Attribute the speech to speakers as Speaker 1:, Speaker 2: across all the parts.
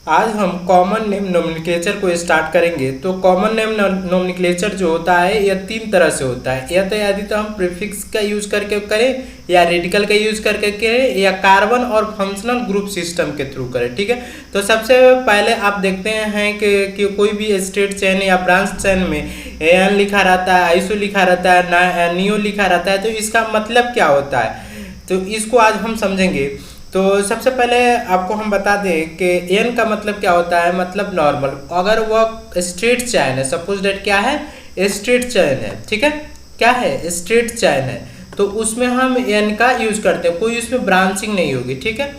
Speaker 1: आज हम common name nomenclature को स्टार्ट करेंगे। तो कॉमन नेम नोमेनक्लेचर जो होता है यह तीन तरह से होता है, या तो यदि तो हम प्रीफिक्स का यूज करके करें, या रेडिकल का यूज करके करें, या कार्बन और फंक्शनल ग्रुप सिस्टम के थ्रू करें। ठीक है, तो सबसे पहले आप देखते हैं कि कोई भी स्टेट चेन या ब्रांच चेन में एन लिखा रहता है, आइसो लिखा रहता है, नियो लिखा रहता है, तो इसका मतलब क्या होता है, तो इसको आज हम समझेंगे। तो सबसे पहले आपको हम बता दें कि एन का मतलब क्या होता है, मतलब नॉर्मल। अगर वह स्ट्रेट चैन है, सपोज डेट क्या है, स्ट्रेट चैन है, ठीक है, क्या है, स्ट्रेट चैन है, तो उसमें हम एन का यूज करते हैं, कोई उसमें ब्रांचिंग नहीं होगी। ठीक है,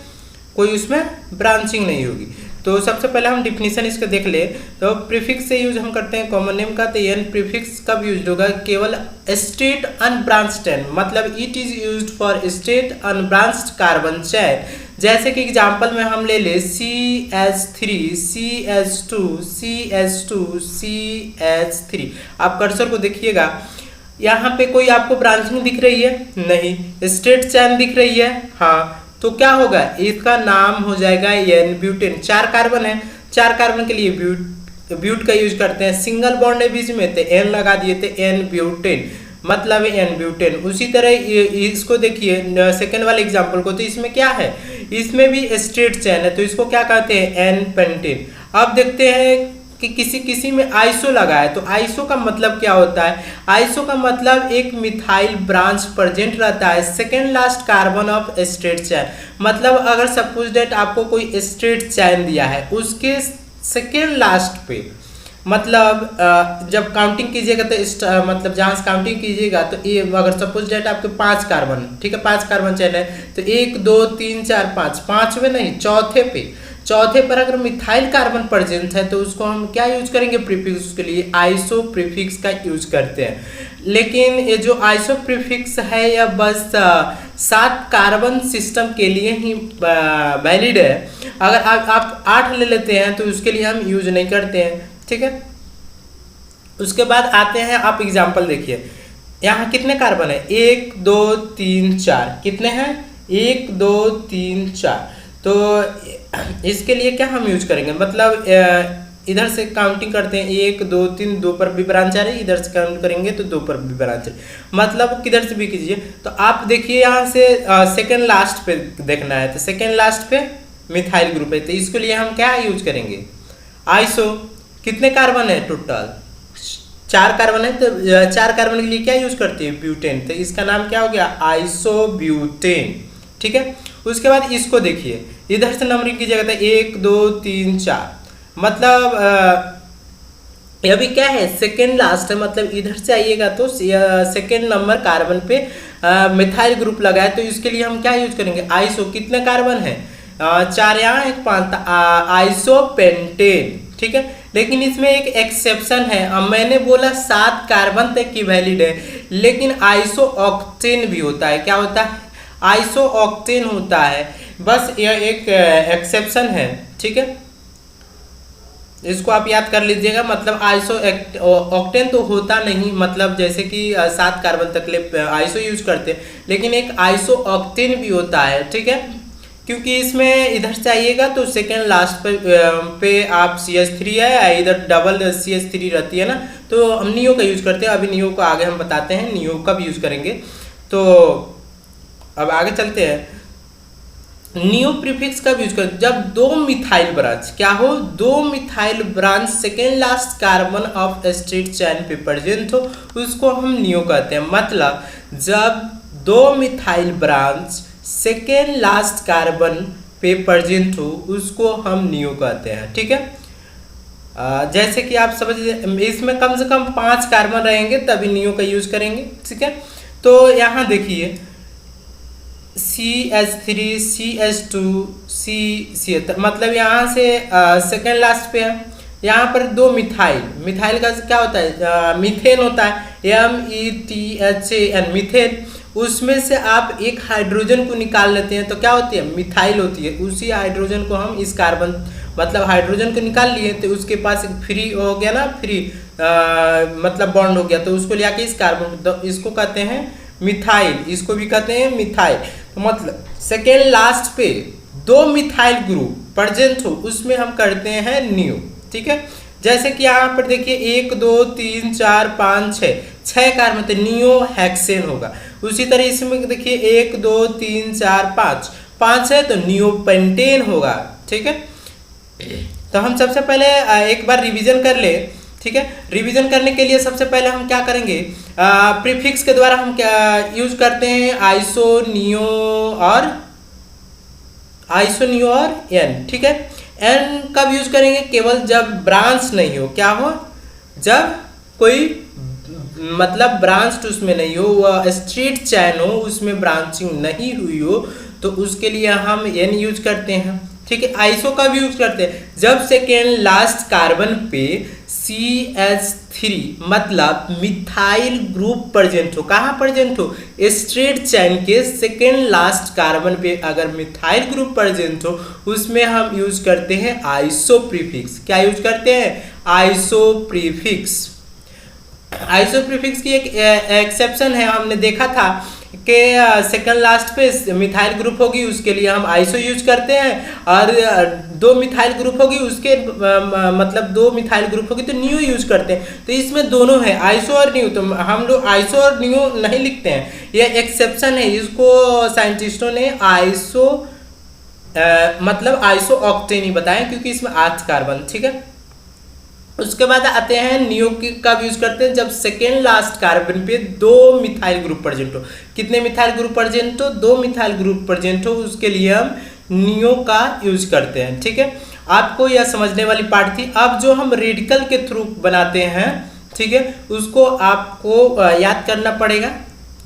Speaker 1: कोई उसमें ब्रांचिंग नहीं होगी। तो सबसे पहले हम डिफिनीशन इसका देख ले। तो प्रीफिक्स से यूज हम करते हैं कॉमन नेम का, तो एन प्रीफिक्स कब यूज होगा, केवल स्ट्रेट अनब्रांच्ड चेन, मतलब it is used for straight unbranched carbon chain. जैसे कि एग्जांपल में हम ले ले CH3, CH2, CH2, CH3। आप कर्सर को देखिएगा, यहाँ पे कोई आपको ब्रांचिंग दिख रही है? नहीं। स्ट्रेट चेन दिख रही है? हाँ। तो क्या होगा, इसका नाम हो जाएगा एन ब्यूटेन। 4 कार्बन है, 4 कार्बन के लिए ब्यूट का यूज करते हैं, सिंगल बॉन्ड है बीच में, तो एन लगा दिए थे, एन ब्यूटेन, मतलब एन ब्यूटेन। उसी तरह इसको देखिए सेकेंड वाले एग्जांपल को, तो इसमें क्या है, इसमें भी स्ट्रेट चेन है, तो इसको क्या कहते हैं, एन पेंटेन। अब देखते हैं कि किसी में आइसो लगा है, तो आइसो का मतलब क्या होता है, आइसो का मतलब एक मिथाइल ब्रांच प्रेजेंट रहता है second last carbon of straight chain. मतलब अगर सपोज डेट आपको कोई स्ट्रेट चैन दिया है, उसके सेकेंड लास्ट पे, मतलब जब काउंटिंग कीजिएगा तो मतलब जहाँ से काउंटिंग कीजिएगा, तो ये अगर सपोज डेट आपके 5 कार्बन, ठीक है, 5 कार्बन चैन है, तो 1 2 3 4 5, पांचवें नहीं, चौथे पर अगर मिथाइल कार्बन प्रेजेंट है, तो उसको हम क्या यूज करेंगे, प्रीफिक्स के लिए आइसो प्रीफिक्स का यूज करते हैं। लेकिन ये जो आइसो प्रीफिक्स है यह बस 7 कार्बन सिस्टम के लिए ही वैलिड है। अगर आप 8 ले लेते हैं तो उसके लिए हम यूज नहीं करते हैं। ठीक है, उसके बाद आते हैं, आप एग्जाम्पल देखिए, यहाँ कितने कार्बन है, 1 2 3 4, कितने हैं, 1 2 3 4। तो इसके लिए क्या हम यूज करेंगे, मतलब इधर से काउंटिंग करते हैं, 1 2 3, 2 पर भी ब्रांच आ रही है, इधर से काउंट करेंगे तो 2 पर भी ब्रांच है, मतलब किधर से भी कीजिए। तो आप देखिए यहाँ से सेकेंड लास्ट पे देखना है, तो सेकेंड लास्ट पे मिथाइल ग्रुप है, तो इसके लिए हम क्या यूज करेंगे, आइसो। कितने कार्बन है टोटल, 4 कार्बन है, तो 4 कार्बन के लिए क्या यूज करते हैं, ब्यूटेन, तो इसका नाम क्या हो गया, आइसो ब्यूटेन। ठीक है, उसके बाद इसको देखिए, इधर से नंबरिंग कीजिएगा, तो 1 2 3 4, मतलब यह भी क्या है, सेकेंड लास्ट है, मतलब इधर से आइएगा तो सेकेंड नंबर कार्बन पे मिथाइल ग्रुप लगा है, तो इसके लिए हम क्या यूज करेंगे, आइसो। कितने कार्बन है, 4 यहाँ 1 5, आइसो पेंटेन। ठीक है, लेकिन इसमें एक एक्सेप्शन है, मैंने बोला 7 कार्बन तक की वैलिड है, लेकिन आइसो ऑक्टेन भी होता है। क्या होता है, आइसो ऑक्टेन होता है, बस यह एक एक्सेप्शन है। ठीक है, इसको आप याद कर लीजिएगा, मतलब आइसो ऑक्टेन तो होता नहीं, मतलब जैसे कि 7 कार्बन तक ले आइसो यूज करते हैं, लेकिन एक आइसो ऑक्टेन भी होता है। ठीक है, क्योंकि इसमें इधर से आइएगा तो सेकेंड लास्ट पे आप CH3 है, इधर डबल CH3 रहती है ना, तो हम नियो का यूज करते हैं। अभी नियो को आगे हम बताते हैं नियो कब यूज करेंगे। तो अब आगे चलते हैं, नियो प्रीफिक्स कब यूज करते, जब 2 मिथाइल ब्रांच क्या हो, 2 methyl branch second last carbon of straight chain पे प्रेजेंट हो, उसको हम नियो कहते हैं। मतलब जब 2 methyl branch second last carbon पे प्रेजेंट हो, उसको हम नियो कहते हैं। ठीक है, जैसे कि आप समझ, इसमें कम से कम 5 कार्बन रहेंगे तभी नियो का यूज करेंगे। ठीक है, तो यहाँ देखिए CH3, CH2, CH, मतलब यहाँ से सेकेंड लास्ट पे है, यहाँ पर 2 मिथाइल का क्या होता है, मीथेन होता है, METHAN, मीथेन। उसमें से आप एक हाइड्रोजन को निकाल लेते हैं, तो क्या होती है, मिथाइल होती है। उसी हाइड्रोजन को हम इस कार्बन, मतलब हाइड्रोजन को निकाल लिए, तो उसके पास एक फ्री हो गया ना, फ्री मतलब बॉन्ड हो गया, तो उसको ले आके इस कार्बन, तो इसको कहते हैं मिथाइल, इसको भी कहते हैं मिथाइल। तो मतलब सेकेंड लास्ट पे 2 मिथाइल ग्रुप प्रेजेंट हो उसमें हम करते हैं नियो। ठीक है, जैसे कि यहाँ पर देखिए 1 2 3 4 5 6 कार्बन तो नियो हेक्सेन होगा। उसी तरह इसमें देखिए 1 2 3 4 5 है तो नियो पेंटेन होगा। ठीक है, तो हम सबसे पहले एक बार रिवीजन कर ले। ठीक है, रिवीजन करने के लिए सबसे पहले हम क्या करेंगे, प्रीफिक्स के द्वारा हम क्या यूज करते हैं, आइसो नियो और एन। ठीक है, एन कब यूज करेंगे, केवल जब ब्रांच नहीं हो, क्या हो, जब कोई मतलब ब्रांच उसमें नहीं हो, वह स्ट्रेट चैन हो, उसमें ब्रांचिंग नहीं हुई हो, तो उसके लिए हम एन यूज करते हैं। ठीक है, आइसो का भी यूज करते हैं जब सेकेंड लास्ट कार्बन पे CH3 मतलब मिथाइल ग्रुप प्रेजेंट हो। कहाँ प्रेजेंट हो, स्ट्रेट चैन के सेकेंड लास्ट कार्बन पे अगर मिथाइल ग्रुप प्रेजेंट हो, उसमें हम यूज करते हैं आइसो प्रीफिक्स। क्या यूज करते हैं, आइसो प्रीफिक्स। आइसो प्रीफिक्स की एक एक्सेप्शन है, हमने देखा था कि सेकंड लास्ट पे मिथाइल ग्रुप होगी उसके लिए हम आइसो यूज करते हैं, और 2 मिथाइल ग्रुप होगी उसके मतलब 2 मिथाइल ग्रुप होगी तो न्यू यूज करते हैं। तो इसमें दोनों है आइसो और न्यू, तो हम लोग आइसो और न्यू नहीं लिखते हैं, यह एक्सेप्शन है। इसको साइंटिस्टों ने आइसो मतलब आइसो ऑक्टेन ही बताया क्योंकि इसमें 8 कार्बन। ठीक है, उसके बाद आते हैं नियो का यूज करते हैं जब सेकेंड लास्ट कार्बन पे 2 मिथाइल ग्रुप प्रेजेंट हो। कितने मिथाइल ग्रुप प्रेजेंट हो, 2 मिथाइल ग्रुप प्रेजेंट हो, उसके लिए हम नियो का यूज करते हैं। ठीक है, आपको यह समझने वाली पार्ट थी। अब जो हम रेडिकल के थ्रू बनाते हैं, ठीक है, उसको आपको याद करना पड़ेगा।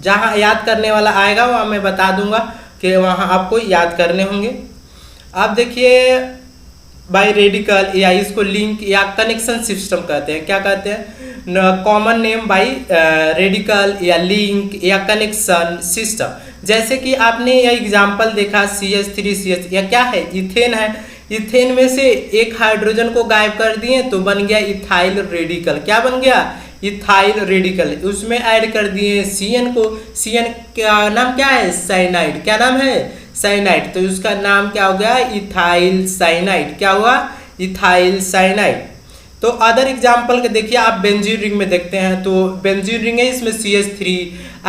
Speaker 1: जहाँ याद करने वाला आएगा वहाँ मैं बता दूंगा कि वहाँ आपको याद करने होंगे। आप देखिए बाय रेडिकल या इसको लिंक या कनेक्शन सिस्टम कहते हैं। क्या कहते हैं, कॉमन नेम बाय रेडिकल या लिंक या कनेक्शन सिस्टम। जैसे कि आपने यह एग्जांपल देखा CH3CH, यह क्या है, इथेन है। इथेन में से एक हाइड्रोजन को गायब कर दिए तो बन गया इथाइल रेडिकल। क्या बन गया, इथाइल रेडिकल। उसमें ऐड कर दिए CN को, CN का नाम क्या है, साइनाइड। क्या नाम है, साइनाइड, तो उसका नाम क्या हो गया, इथाइल साइनाइड। क्या हुआ, इथाइल साइनाइड। तो अदर एग्जांपल के देखिए आप बेंजीन रिंग में देखते हैं, तो बेंजीन रिंग है, इसमें CH3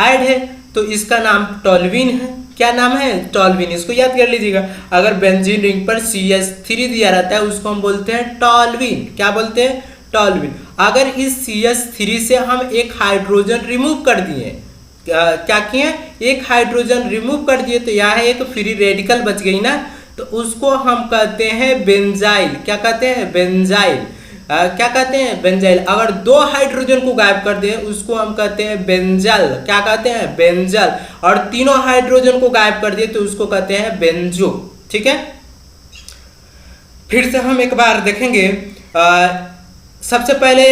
Speaker 1: ऐड है तो इसका नाम टॉल्विन है। क्या नाम है, टॉल्विन। इसको याद कर लीजिएगा, अगर बेंजीन रिंग पर CH3 दिया रहता है उसको हम बोलते हैं टॉल्विन। क्या बोलते हैं, टॉल्विन। अगर इस CH3 से हम एक हाइड्रोजन रिमूव कर दिए, क्या किए, एक हाइड्रोजन रिमूव कर दिए तो यहाँ एक फ्री रेडिकल बच गई ना, तो उसको हम कहते हैं बेंजाइल। क्या कहते हैं, बेंजाइल। क्या कहते हैं, बेंजाइल। अगर 2 हाइड्रोजन को गायब कर दें उसको हम कहते हैं बेंजल। क्या कहते हैं, बेंजल। और 3 हाइड्रोजन को गायब कर दिए तो उसको कहते हैं बेंजो। ठीक है, फिर से हम एक बार देखेंगे। सबसे पहले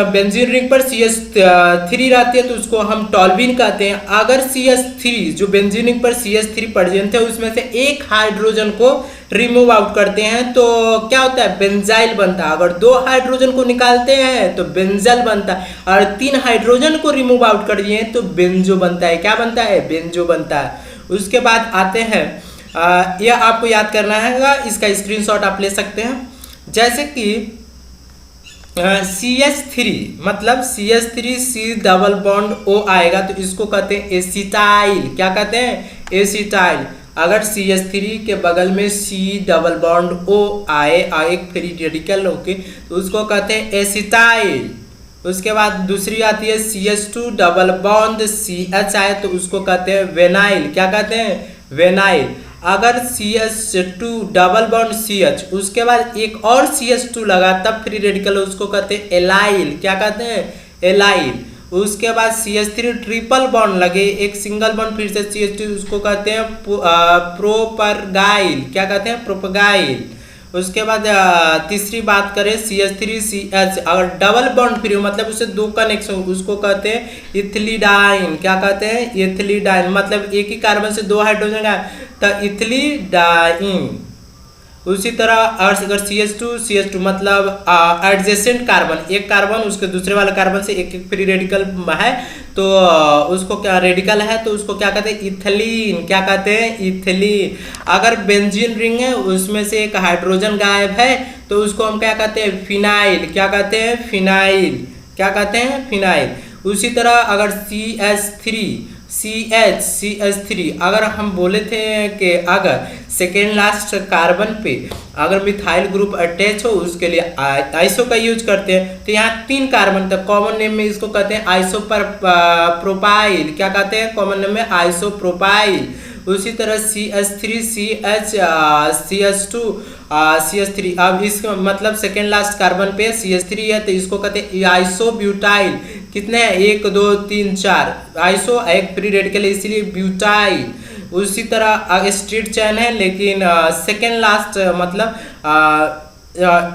Speaker 1: बेंजीन रिंग पर CH3 रहती है तो उसको हम टॉल्विन कहते हैं। अगर CH3 जो बेंजीन रिंग पर CH3 प्रेजेंट है उसमें से एक हाइड्रोजन को रिमूव आउट करते हैं तो क्या होता है, बेंजाइल बनता है। अगर 2 हाइड्रोजन को निकालते हैं तो बेंजल बनता है, और 3 हाइड्रोजन को रिमूव आउट कर दिए तो बेंजो बनता है। क्या बनता है, बेंजो बनता है। उसके बाद आते हैं, यह आपको याद करना है, इसका स्क्रीनशॉट आप ले सकते हैं। जैसे कि CH3 मतलब CH3 C double bond O आएगा तो इसको कहते हैं एसिटाइल। क्या कहते हैं, एसिटाइल। अगर CH3 के बगल में C डबल बॉन्ड O आए एक फ्री रेडिकल होके तो उसको कहते हैं एसिटाइल। उसके बाद दूसरी आती है CH2 डबल बॉन्ड CH आए तो उसको कहते हैं वेनाइल। क्या कहते हैं, वेनाइल। अगर CH2 डबल बॉन्ड CH उसके बाद एक और CH2 लगा तब फ्री रेडिकल उसको कहते हैं एलाइल। क्या कहते हैं, एलाइल। उसके बाद CH3 ट्रिपल बॉन्ड लगे एक सिंगल बॉन्ड फिर से CH2 उसको कहते हैं प्रोपरगाइल। क्या कहते हैं, प्रोपगाइल। उसके बाद तीसरी बात करें CH3CH अगर डबल बॉन्ड फ्री हो मतलब उससे 2 कनेक्शन उसको कहते हैं इथिलीडाइन। क्या कहते हैं, इथिलीडाइन। मतलब एक ही कार्बन से 2 हाइड्रोजन का तो इथिलीडाइन। उसी तरह अगर CH2 मतलब एडजेसेंट कार्बन, एक कार्बन उसके दूसरे वाले कार्बन से एक एक फ्री रेडिकल है, तो उसको क्या रेडिकल है, तो उसको क्या कहते हैं, इथिलीन। क्या कहते हैं, इथिलीन। अगर बेंजीन रिंग है उसमें से एक हाइड्रोजन गायब है तो उसको हम क्या कहते हैं, फिनाइल। क्या कहते हैं, फिनाइल। क्या कहते हैं, फिनाइल। उसी तरह अगर CH3 अगर हम बोले थे कि अगर सेकेंड लास्ट कार्बन पे अगर मिथाइल ग्रुप अटैच हो उसके लिए आइसो का यूज करते हैं। तो यहाँ 3 कार्बन, तो कॉमन नेम में इसको कहते हैं आइसोपर प्रोपाइल। क्या कहते हैं, कॉमन नेम में आइसोप्रोपाइल। उसी तरह CH3 अब इसका मतलब सेकेंड लास्ट कार्बन पे CH3 है तो इसको कहते हैं आइसोब्यूटाइल। कितने हैं, 1 2 3 4 आइसो, एक फ्री रेडिकल है इसलिए ब्यूटाइल। उसी तरह स्ट्रेट चेन है लेकिन सेकेंड लास्ट मतलब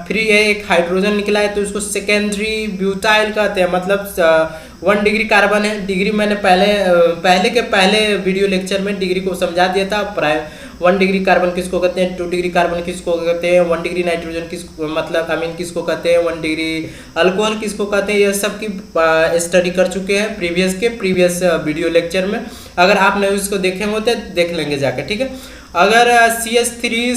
Speaker 1: फ्री है, एक हाइड्रोजन निकला है तो उसको सेकेंडरी ब्यूटाइल कहते हैं। मतलब 1 डिग्री कार्बन है। डिग्री मैंने पहले वीडियो लेक्चर में डिग्री को समझा दिया था। 1 डिग्री कार्बन किसको कहते हैं, 2 डिग्री कार्बन किसको कहते हैं, 1 डिग्री नाइट्रोजन किसको मतलब अमीन किसको कहते हैं, 1 डिग्री अल्कोहल किसको कहते हैं, यह सब की स्टडी कर चुके हैं प्रीवियस वीडियो लेक्चर में। अगर आपने उसको देखे हो तो देख लेंगे जाकर, ठीक है। अगर CH3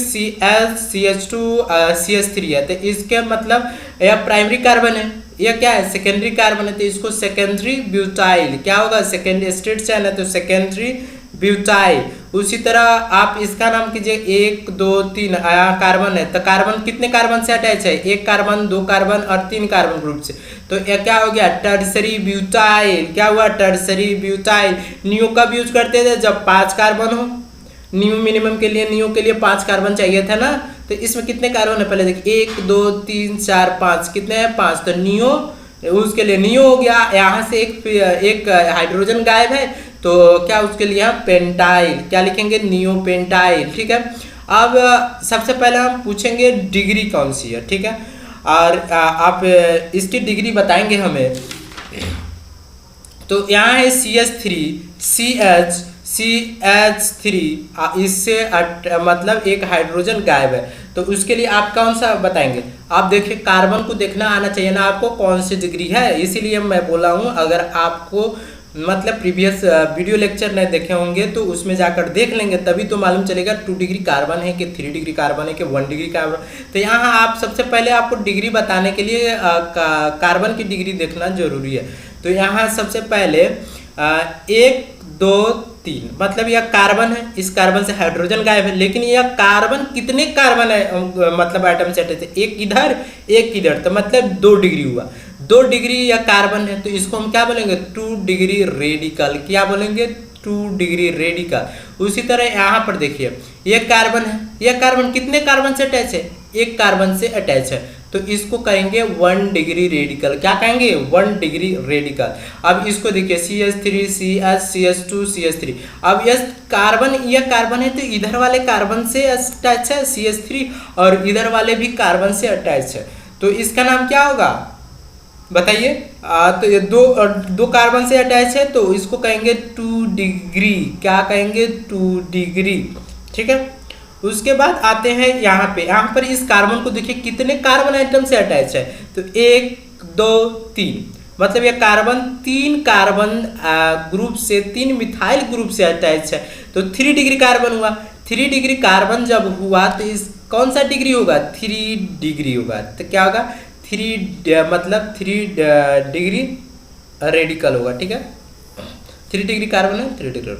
Speaker 1: CH2 CH3 है तो इसके मतलब यह प्राइमरी कार्बन है, यह क्या है, सेकेंडरी कार्बन है तो इसको सेकेंडरी ब्यूटाइल। क्या होगा, सेकेंडरी स्ट्रेट चेन है तो सेकेंडरी ब्यूटाइल। उसी तरह आप इसका नाम कीजिए 1 2 3 कार्बन है तो कार्बन कितने कार्बन से अटैच है, 1 कार्बन 2 कार्बन और 3 कार्बन ग्रुप से, तो यह क्या हो गया, टर्सरी ब्यूटाइल। क्या हुआ, टर्सरी ब्यूटाइल। नियो कब यूज करते थे, जब 5 कार्बन हो। नियो मिनिमम के लिए 5 कार्बन चाहिए था ना, तो इसमें कितने कार्बन है पहले देखिए, 1 2 3 4 5, कितने हैं, 5। तो नियो, उसके लिए नियो हो गया। यहाँ से एक हाइड्रोजन गायब है तो क्या उसके लिए हम पेंटाइल, क्या लिखेंगे, नियो पेंटाइल, ठीक है। अब सबसे पहले हम पूछेंगे डिग्री कौन सी है, ठीक है, और आप इसकी डिग्री बताएंगे हमें। तो यहाँ है CH3 इससे मतलब एक हाइड्रोजन गायब है तो उसके लिए आप कौन सा बताएंगे। आप देखिए कार्बन को देखना आना चाहिए ना आपको कौन सी डिग्री है, इसीलिए मैं बोला हूँ। अगर आपको मतलब प्रीवियस वीडियो लेक्चर नहीं देखे होंगे तो उसमें जाकर देख लेंगे तभी तो मालूम चलेगा 2 डिग्री कार्बन है कि 3 डिग्री कार्बन है कि 1 डिग्री कार्बन। तो यहाँ आप सबसे पहले आपको डिग्री बताने के लिए कार्बन की डिग्री देखना जरूरी है। तो यहाँ सबसे पहले 1 2 3 मतलब यह कार्बन है, इस कार्बन से हाइड्रोजन गायब है, लेकिन यह कार्बन कितने कार्बन है मतलब आइटम से अटैच है, एक इधर तो मतलब 2 डिग्री हुआ। 2 डिग्री यह कार्बन है तो इसको हम क्या बोलेंगे, 2 डिग्री रेडिकल। क्या बोलेंगे, 2 डिग्री रेडिकल। उसी तरह यहाँ पर देखिए यह कार्बन है, यह कार्बन कितने कार्बन से अटैच है, 1 कार्बन से अटैच है तो इसको कहेंगे 1 डिग्री रेडिकल। क्या कहेंगे, 1 डिग्री रेडिकल। अब इसको देखिए CH3 CH2 CH3। अब यह कार्बन है तो इधर वाले कार्बन से अटैच है CH3 और इधर वाले भी कार्बन से अटैच है तो इसका नाम क्या होगा बताइए। तो ये दो कार्बन से अटैच है तो इसको कहेंगे 2 डिग्री। क्या कहेंगे, 2 डिग्री, ठीक है। उसके बाद आते हैं यहाँ पर इस कार्बन को देखिए कितने कार्बन आइटम से अटैच है, तो 1 2 3 मतलब यह कार्बन 3 कार्बन ग्रुप से 3 मिथाइल ग्रुप से अटैच है तो 3 डिग्री कार्बन हुआ। 3 डिग्री कार्बन जब हुआ तो इस कौन सा डिग्री होगा, 3 डिग्री होगा। तो क्या होगा, 3 डिग्री रेडिकल होगा, ठीक है। 3 डिग्री कार्बन है, 3 डिग्री।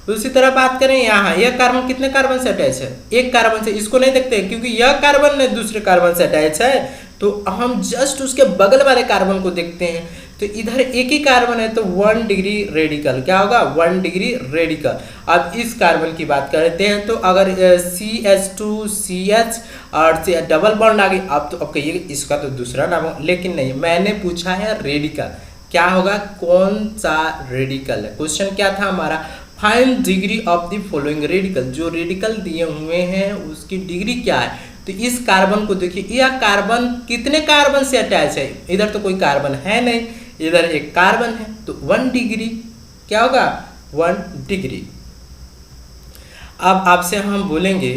Speaker 1: उसी तरह बात करें यहाँ, यह कार्बन कितने कार्बन से अटैच है, 1 कार्बन से। इसको नहीं देखते क्योंकि यह कार्बन ने दूसरे कार्बन से अटैच है तो हम जस्ट उसके बगल वाले कार्बन को देखते हैं तो इधर एक ही कार्बन है तो 1 डिग्री रेडिकल। क्या होगा, 1 डिग्री रेडिकल। अब इस कार्बन की बात करते हैं तो अगर CH2 CH और डबल बॉन्ड आ गई अब तो अब कहिए इसका तो दूसरा नाम हो, लेकिन नहीं, मैंने पूछा है रेडिकल। क्या होगा, कौन सा रेडिकल है। क्वेश्चन क्या था हमारा, find degree of the following radical. जो रेडिकल दिए हुए हैं उसकी डिग्री क्या है। तो इस कार्बन को देखिए, यह कार्बन कितने कार्बन से अटैच है, इधर तो कोई कार्बन है नहीं, इधर एक कार्बन है तो 1 डिग्री। क्या होगा, 1 डिग्री। अब आपसे हम बोलेंगे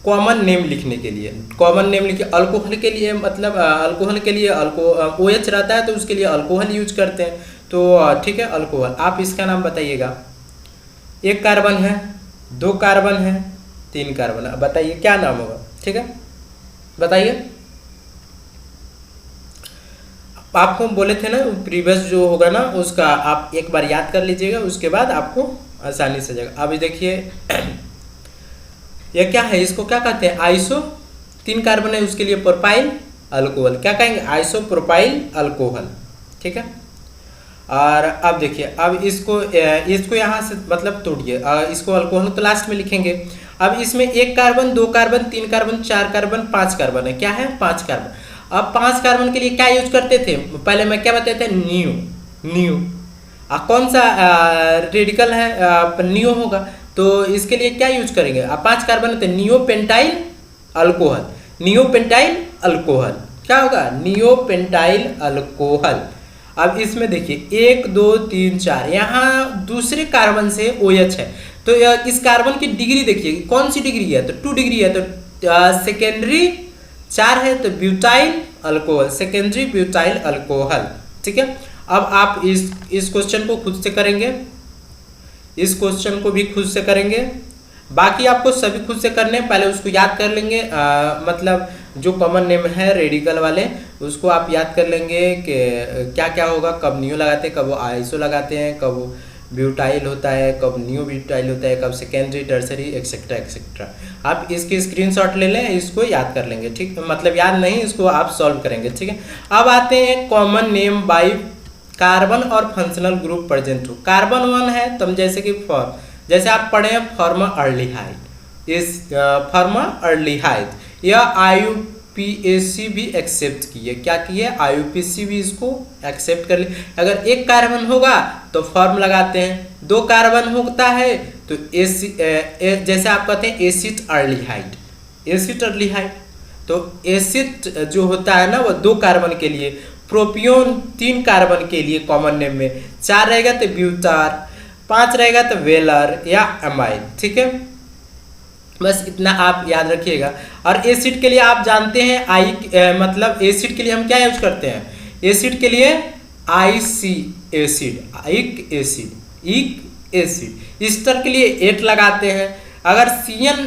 Speaker 1: कॉमन नेम लिखने के लिए, कॉमन नेम लिखिए। अल्कोहल के लिए मतलब अल्कोहल के लिए OH रहता है तो उसके लिए अल्कोहल यूज करते हैं, तो ठीक है अल्कोहल। आप इसका नाम बताइएगा। एक कार्बन है, दो कार्बन है, तीन कार्बन है, बताइए क्या नाम होगा। ठीक है बताइए। आपको बोले थे ना प्रीवियस जो होगा ना उसका आप एक बार याद कर लीजिएगा, उसके बाद आपको आसानी से जाएगा। अभी देखिए ये क्या है, इसको क्या कहते हैं, आइसो, तीन कार्बन है उसके लिए प्रोपाइल अल्कोहल, क्या कहेंगे आइसोप्रोपाइल अल्कोहल। ठीक है। और अब देखिए अब इसको यहाँ से मतलब तोड़िए, इसको अल्कोहल तो लास्ट में लिखेंगे। अब इसमें एक कार्बन, दो कार्बन, तीन कार्बन, चार कार्बन, पांच कार्बन है, क्या है पांच कार्बन। अब पांच कार्बन के लिए क्या यूज करते थे, पहले मैं क्या बताते थे, न्यू। कौन सा रेडिकल है, न्यू होगा, तो इसके लिए क्या यूज करेंगे। अब पांच कार्बन थे, नियोपेंटाइल अल्कोहल, नियोपेंटाइल अल्कोहल क्या होगा, नियोपेंटाइल अल्कोहल। अब इसमें देखिए एक दो तीन चार, यहाँ दूसरे कार्बन से OH है, तो इस कार्बन की डिग्री देखिए कौन सी डिग्री है, तो 2 डिग्री है, तो सेकेंडरी चार है तो butyl alcohol, secondary butyl alcohol. ठीक है। अब आप इस क्वेश्चन को खुद से करेंगे, इस क्वेश्चन को भी खुद से करेंगे, बाकी आपको सभी खुद से करने, पहले उसको याद कर लेंगे। मतलब जो कॉमन नेम है रेडिकल वाले उसको आप याद कर लेंगे कि क्या क्या होगा, कब नियो लगाते हैं, कब आइसो लगाते हैं, कब ब्यूटाइल होता है, कब नियो ब्यूटाइल होता है, कब सेकेंडरी टर्सरी एक्सेट्रा एक्सेट्रा। आप इसकी स्क्रीनशॉट ले लें, इसको याद कर लेंगे। ठीक, मतलब याद नहीं, इसको आप सॉल्व करेंगे। ठीक है। अब आते हैं कॉमन नेम बाई कार्बन और फंक्शनल ग्रुप प्रेजेंट हो। कार्बन 1 है तो जैसे कि जैसे आप पढ़े हैं फॉर्माल्डिहाइड, इस फॉर्माल्डिहाइड या IUPAC भी एक्सेप्ट किए, क्या किए IUPAC भी इसको एक्सेप्ट कर लिए। अगर एक कार्बन होगा तो फॉर्म लगाते हैं, दो कार्बन होता है तो जैसे आप कहते हैं एसिटर्लिहाइड, एसिटर्लिहाइड। तो एसिड जो होता है ना वो दो कार्बन के लिए, प्रोपियोन तीन कार्बन के लिए कॉमन नेम में, चार रहेगा तो ब्यूटार, पांच रहेगा तो वेलर या अमाइड। ठीक है, बस इतना आप याद रखिएगा। और एसिड के लिए आप जानते हैं मतलब एसिड के लिए हम क्या यूज करते हैं, एसिड के लिए IC एसिड, इक एसिड, ईस्टर के लिए 8 लगाते हैं। अगर CN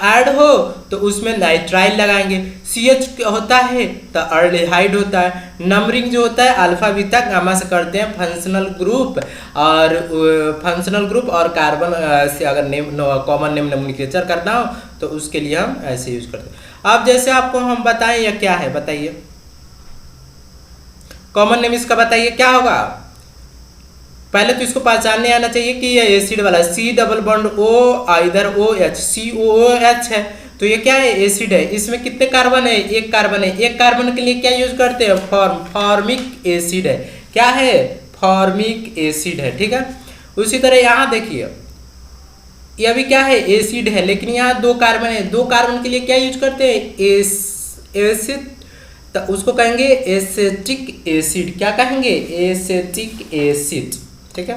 Speaker 1: ऐड हो तो उसमें नाइट्राइल लगाएंगे, CH होता है तो अर्लिहाइड होता है। नंबरिंग जो होता है अल्फा बीटा गामा से करते हैं फंक्शनल ग्रुप, और फंक्शनल ग्रुप और कार्बन से अगर नेम कॉमन नेम नोमेनक्लेचर करना हो तो उसके लिए हम ऐसे यूज करते हैं। अब जैसे आपको हम बताएं या क्या है बताइए, कॉमन नेम इसका बताइए क्या होगा। पहले तो इसको पहचानने आना चाहिए कि ये एसिड वाला C डबल बॉन्ड O इधर OH, COOH है, तो ये क्या है एसिड है। इसमें कितने कार्बन है, एक कार्बन है। एक कार्बन के लिए क्या यूज करते हैं, फॉर्मिक एसिड है, क्या है फॉर्मिक एसिड है। ठीक है। उसी तरह यहाँ देखिए ये भी क्या है एसिड है, लेकिन यहाँ दो कार्बन है, दो कार्बन के लिए क्या यूज करते हैं एसिड, तो उसको कहेंगे एसेटिक एसिड, क्या कहेंगे एसेटिक एसिड। ठीक है।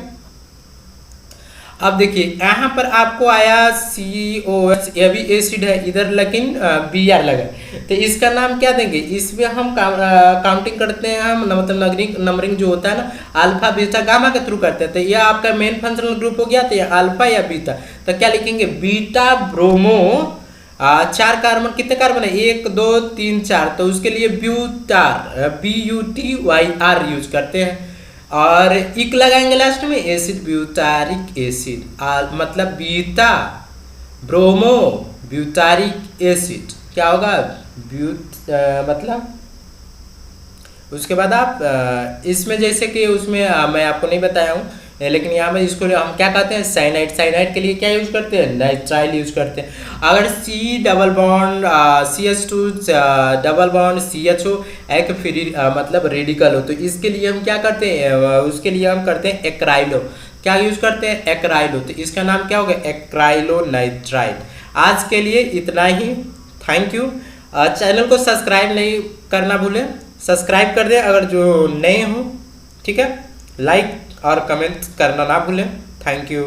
Speaker 1: अब देखिए यहाँ पर आपको आया COH, यह भी एसिड है इधर, लेकिन Br लगा, तो इसका नाम क्या देंगे। इसमें हम काउंटिंग करते हैं, हम मतलब नंबरिंग जो होता है ना अल्फा बीटा गामा के थ्रू करते हैं। तो यह आपका मेन फंक्शनल ग्रुप हो गया, तो यह अल्फा या बीटा, तो क्या लिखेंगे बीटा ब्रोमो। चार कार्बन, कितने कार्बन है, 1 2 3 4, तो उसके लिए ब्यूटार, BUTYR यूज करते हैं। और इक लगाएंगे लास्ट में, एसिड ब्यूटारिक एसिड, मतलब बीटा ब्रोमो ब्यूटारिक एसिड क्या होगा मतलब। उसके बाद आप इसमें जैसे कि उसमें मैं आपको नहीं बताया हूँ, लेकिन यहाँ में इसको हम क्या कहते हैं साइनाइड। साइनाइड के लिए क्या यूज करते हैं, नाइट्राइल यूज करते हैं। अगर C double bond CH2 double bond CH हो एक फ्री मतलब रेडिकल हो, तो इसके लिए हम क्या करते हैं, उसके लिए हम करते हैं एक्राइलो, क्या यूज करते हैं एक्राइलो, तो इसका नाम क्या होगा एक्राइलो नाइट्राइल। आज के लिए इतना ही, थैंक यू। चैनल को सब्सक्राइब नहीं करना भूलें, सब्सक्राइब कर दें अगर जो नए हो। ठीक है, लाइक और कमेंट करना ना भूलें। Thank you.